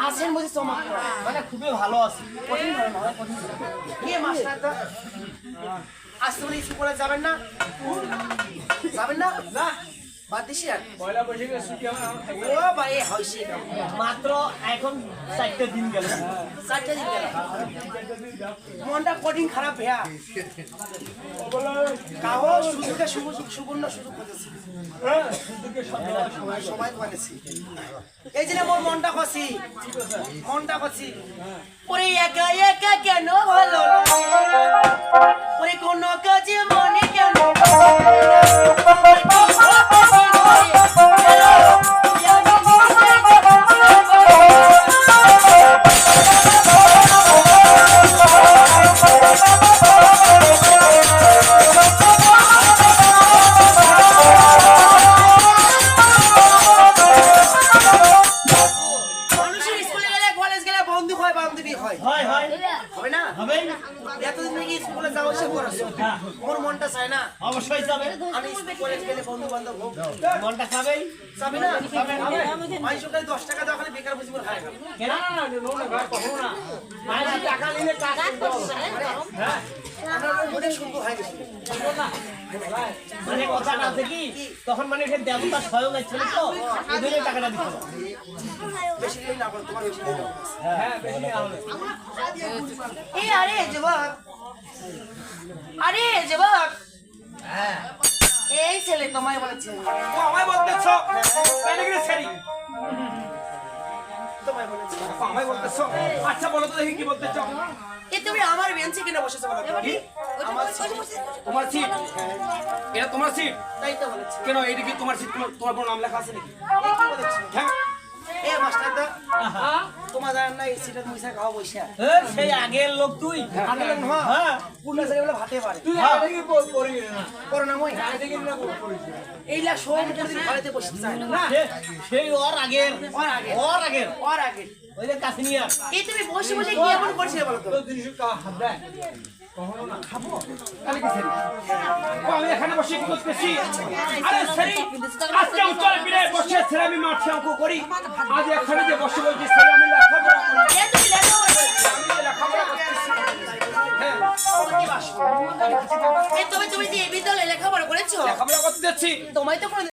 আছেন বুঝি চমৎকার মানে খুবই ভালো আছে কঠিন ধরে নয় কঠিন কি মাস্টার তো আজকে বলে স্কুলে যাবেন না না বাদ দিছি আর পয়লা বৈশাখে ছুটি ও ভাই হইছে মাত্র এখন 4টা দিন গেল 4টা দিন গেল মনটা কঠিন খারাপ ভাইয়া কাও সুযোগে সুবর্ণ সুযোগ পেয়েছি হ্যাঁ সুযোগে সময় পাইছি এই যে মোর মনটা কছি ওরে একা একা কেন ভালো ওরে কোন কাজে মনে কেন এতদিন নাকি স্কুলে যাও বসে করেছো মোর মনটা চায় না অবশ্যই যাবে আমি কলেজ গেলে বন্ধু বান্ধব হোক মনটা খাবেই যাবে না মাইশো কাছে 10 টাকা দাও খালি বেকার বসে খায় না কেন না কখনো না মাঝে টাকা নিলে টাকা হ্যাঁ আমরা অনেক সুন্দর হয়ে গেছে মানে কথাটা আছে কি তখন মানে এখানে দেবতা স্বয়ং ছিল তো এই জন্য টাকাটা দিতে হবে বেশি দিন না করো তোমার বেশি দিন হ্যাঁ বেশি না হলে এই আরে যুবক আরে যুবক হ্যাঁ এই ছেলে তোমায় বলেছে ও আমায় বলতেছো কেন গিয়ে ছেড়ি তোমায় বলেছে আমায় বলতেছো আচ্ছা বলো তো দেখি কি বলতেছো এই তুমি আমার বেঞ্চে কিনে বসেছো বলো তো? কি আমার সিট। তোমার সিট এটা তোমার সিট তাই তো বলেছে কেন এটা কি তোমার সিট তোমার কোনো নাম লেখা আছে নাকি এই কি বলেছে হ্যাঁ এ মাস্টার দা তোমার জানেন না এই সিটে তুমি স্যার খাওয়া বসে সেই আগের লোক তুই আগে লোক না হ্যাঁ পুরনা ছেলে বলে ভাতে পারে তুই আগে থেকে পড়ি না করোনা মই আগে থেকে না পড়িস এইলা সব প্রতিদিন ঘরেতে বসে চায় না সেই ওর আগের ওর আগে ওর আগের ওর আগে ওই যে কাশিনিয়া এই তুমি বসে বসে কি এমন করছিলে বলো তো কালকে ছেড়ি ও আমি এখানে বসে কি করতেছি আরে ছেড়ি আজকে উত্তর বিরে বসে ছেড়ে আমি মাঠে অঙ্ক করি আজ এখানে যে বসে বলছি ছেড়ে আমি লেখাপড়া করি এ তুমি লেখাপড়া করো। আমি যে লেখাপড়া করতেছি হ্যাঁ এ তুমি যে এই বিদ্যালয়ে লেখাপড়া করেছো লেখাপড়া করতে যাচ্ছি তোমায় তো কোনো